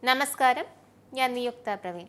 നമസ്കാരം, ഞാൻ നിയുക്ത പ്രവീൺ.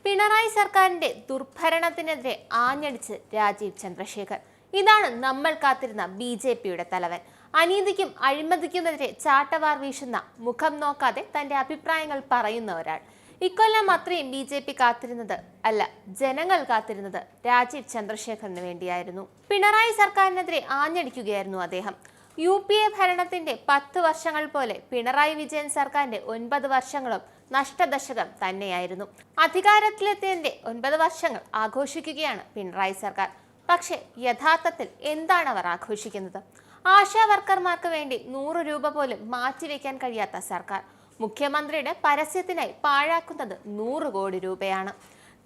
പിണറായി സർക്കാരിന്റെ ദുർഭരണത്തിനെതിരെ ആഞ്ഞടിച്ച് രാജീവ് ചന്ദ്രശേഖർ. ഇതാണ് നമ്മൾ കാത്തിരുന്ന BJPയുടെ തലവൻ. അനീതിക്കും അഴിമതിക്കുമെതിരെ ചാട്ടവാർ വീശുന്ന, മുഖം നോക്കാതെ തന്റെ അഭിപ്രായങ്ങൾ പറയുന്ന ഒരാൾ. ഇക്കൊല്ലം അത്രയും BJP കാത്തിരുന്നത് അല്ല, ജനങ്ങൾ കാത്തിരുന്നത് രാജീവ് ചന്ദ്രശേഖറിന് വേണ്ടിയായിരുന്നു. പിണറായി സർക്കാരിനെതിരെ ആഞ്ഞടിക്കുകയായിരുന്നു അദ്ദേഹം. UPA ഭരണത്തിന്റെ 10 വർഷങ്ങൾ പോലെ പിണറായി വിജയൻ സർക്കാരിന്റെ 9 വർഷങ്ങളും നഷ്ടദശകം തന്നെയായിരുന്നു. അധികാരത്തിലെത്തിയതിന്റെ 9 വർഷങ്ങൾ ആഘോഷിക്കുകയാണ് പിണറായി സർക്കാർ. പക്ഷേ യഥാർത്ഥത്തിൽ എന്താണ് അവർ ആഘോഷിക്കുന്നത്? ആശാ വർക്കർമാർക്ക് വേണ്ടി 100 രൂപ പോലും മാറ്റിവെക്കാൻ കഴിയാത്ത സർക്കാർ മുഖ്യമന്ത്രിയുടെ പരസ്യത്തിനായി പാഴാക്കുന്നത് 100 കോടി രൂപയാണ്.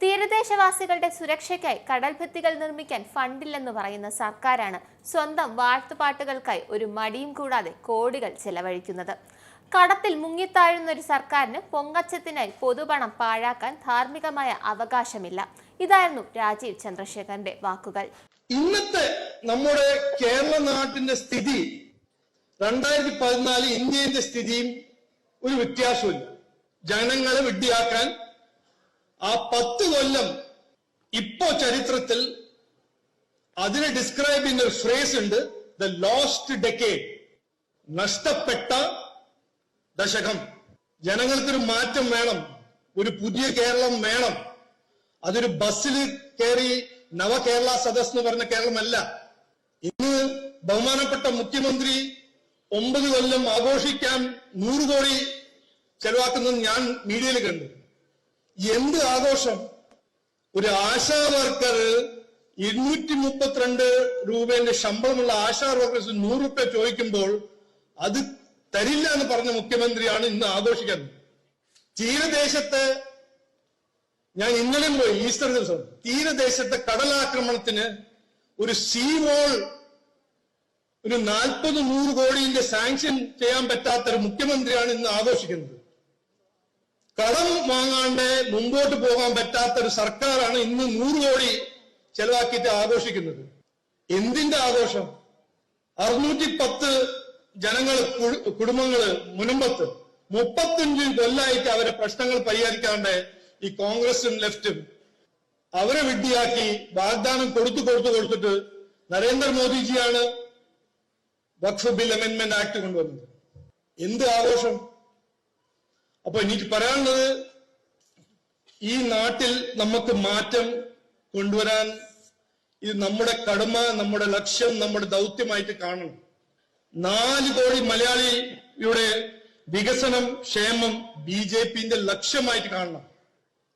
തീരദേശവാസികളുടെ സുരക്ഷയ്ക്കായി കടൽഭിത്തികൾ നിർമ്മിക്കാൻ ഫണ്ടില്ലെന്ന് പറയുന്ന സർക്കാരാണ് സ്വന്തം വാഴ്ത്തുപാട്ടുകൾക്കായി ഒരു മടിയും കൂടാതെ കോടികൾ ചെലവഴിക്കുന്നത്. കടത്തിൽ മുങ്ങിത്താഴുന്ന ഒരു സർക്കാരിന് പൊങ്ങച്ചത്തിനായി പൊതുപണം പാഴാക്കാൻ ധാർമ്മികമായ അവകാശമില്ല. ഇതായിരുന്നു രാജീവ് ചന്ദ്രശേഖറിന്റെ വാക്കുകൾ. ഇന്നത്തെ നമ്മുടെ കേരള നാട്ടിന്റെ സ്ഥിതി 2014 ഇന്ത്യയുടെ സ്ഥിതിയും ഒരു വ്യത്യാസമില്ല. ജനങ്ങളെ വിഡ്ഢിയാക്കാൻ ആ 10 കൊല്ലം ഇപ്പോ ചരിത്രത്തിൽ അതിനെ ഡിസ്ക്രൈബ് ചെയ്യുന്ന ഒരു ഫ്രേസ് ഉണ്ട്, ദ ലോസ്റ്റ് ഡെക്കേഡ്, നഷ്ടപ്പെട്ട ദശകം. ജനങ്ങൾക്കൊരു മാറ്റം വേണം, ഒരു പുതിയ കേരളം വേണം. അതൊരു ബസ്സിൽ കയറി നവകേരള സദസ് എന്ന് പറഞ്ഞ കേരളമല്ല. ഇന്ന് ബഹുമാനപ്പെട്ട മുഖ്യമന്ത്രി 9 കൊല്ലം ആഘോഷിക്കാൻ 100 കോടി ചെലവാക്കുന്നത് ഞാൻ മീഡിയയിൽ കണ്ടു. എന്ത് ആഘോഷം? ഒരു ആശാ വർക്കർ 232 രൂപന്റെ ശമ്പളമുള്ള ആശാ വർക്കേഴ്സ് 100 രൂപ ചോദിക്കുമ്പോൾ അത് തരില്ല എന്ന് പറഞ്ഞ മുഖ്യമന്ത്രിയാണ് ഇന്ന് ആഘോഷിക്കുന്നത്. തീരദേശത്ത് ഞാൻ ഇന്നലെയും പോയി, ഈസ്റ്റർ ദിവസം, തീരദേശത്തെ കടലാക്രമണത്തിന് ഒരു സീ വോൾ ഒരു 40-100 കോടിന്റെ സാങ്ഷൻ ചെയ്യാൻ പറ്റാത്തൊരു മുഖ്യമന്ത്രിയാണ് ഇന്ന് ആഘോഷിക്കുന്നത്. കടം വാങ്ങാണ്ട് മുമ്പോട്ട് പോകാൻ പറ്റാത്തൊരു സർക്കാരാണ് ഇന്ന് 100 കോടി ചെലവാക്കിയിട്ട് ആഘോഷിക്കുന്നത്. എന്തിന്റെ ആഘോഷം? 610 കുടുംബങ്ങള് മുനമ്പത്ത് 35 കൊല്ലായിട്ട് അവരെ പ്രശ്നങ്ങൾ പരിഹരിക്കാണ്ട് ഈ കോൺഗ്രസും ലെഫ്റ്റും അവരെ വിഡ്ഢിയാക്കി വാഗ്ദാനം കൊടുത്തിട്ട് നരേന്ദ്രമോദിജിയാണ് വഖഫ് ബിൽ അമെന്റ്മെന്റ് ആക്ട് കൊണ്ടുവന്നത്. എന്ത് ആഘോഷം? അപ്പൊ എനിക്ക് പറയാനുള്ളത്, ഈ നാട്ടിൽ നമുക്ക് മാറ്റം കൊണ്ടുവരാൻ ഇത് നമ്മുടെ കടമ, നമ്മുടെ ലക്ഷ്യം, നമ്മുടെ ദൗത്യമായിട്ട് കാണണം. 4 കോടി മലയാളിയുടെ വികസനം, ക്ഷേമം BJPന്റെ ലക്ഷ്യമായിട്ട് കാണണം.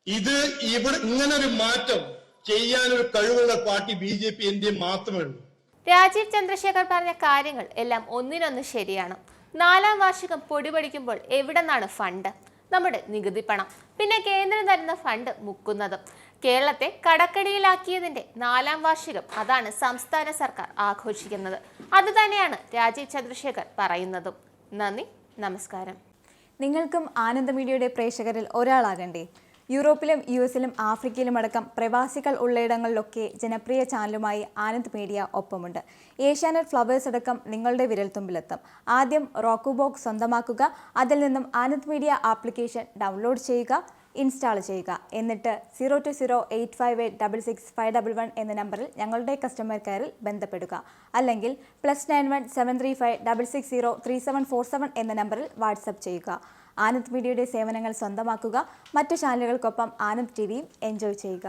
ഇങ്ങനെ ഒരു മാറ്റം ചെയ്യാനൊരു കഴിവുള്ള പാർട്ടി BJP ഇന്ത്യ മാത്രമേ ഉള്ളൂ. രാജീവ് ചന്ദ്രശേഖർ പറഞ്ഞ കാര്യങ്ങൾ എല്ലാം ഒന്നിനൊന്ന് ശരിയാണ്. 4ാം വാർഷികം പൊടിപൊടിക്കുമ്പോൾ എവിടെ നിന്നാണ് ഫണ്ട്? നമ്മുടെ നികുതി പണം. പിന്നെ കേന്ദ്രം തരുന്ന ഫണ്ട് മുക്കുന്നതും. കേരളത്തെ കടക്കടിയിലാക്കിയതിന്റെ 4ാം വാർഷികം അതാണ് സംസ്ഥാന സർക്കാർ ആഘോഷിക്കുന്നത്. അത് തന്നെയാണ് രാജീവ് ചന്ദ്രശേഖർ പറയുന്നതും. നന്ദി, നമസ്കാരം. നിങ്ങൾക്കും ആനന്ദ മീഡിയയുടെ പ്രേക്ഷകരിൽ ഒരാളാകണ്ടേ? യൂറോപ്പിലും US-ലും ആഫ്രിക്കയിലും അടക്കം പ്രവാസികൾ ഉള്ളയിടങ്ങളിലൊക്കെ ജനപ്രിയ ചാനലുമായി ആനന്ദ് മീഡിയ ഒപ്പമുണ്ട്. ഏഷ്യാനെറ്റ് ഫ്ലവേഴ്സ് അടക്കം നിങ്ങളുടെ വിരൽത്തുമ്പിലെത്തും. ആദ്യം റോക്കു ബോക്സ് സ്വന്തമാക്കുക. അതിൽ നിന്നും ആനന്ദ് മീഡിയ ആപ്ലിക്കേഷൻ ഡൗൺലോഡ് ചെയ്യുക, ഇൻസ്റ്റാൾ ചെയ്യുക. എന്നിട്ട് 020-858-66511 എന്ന നമ്പറിൽ ഞങ്ങളുടെ കസ്റ്റമർ കെയറിൽ ബന്ധപ്പെടുക. അല്ലെങ്കിൽ +91 735 660 3747 എന്ന നമ്പറിൽ വാട്സപ്പ് ചെയ്യുക. ആനന്ദ് മീഡിയയുടെ സേവനങ്ങൾ സ്വന്തമാക്കുക. മറ്റു ചാനലുകൾക്കൊപ്പം ആനന്ദ് TVയും എൻജോയ് ചെയ്യുക.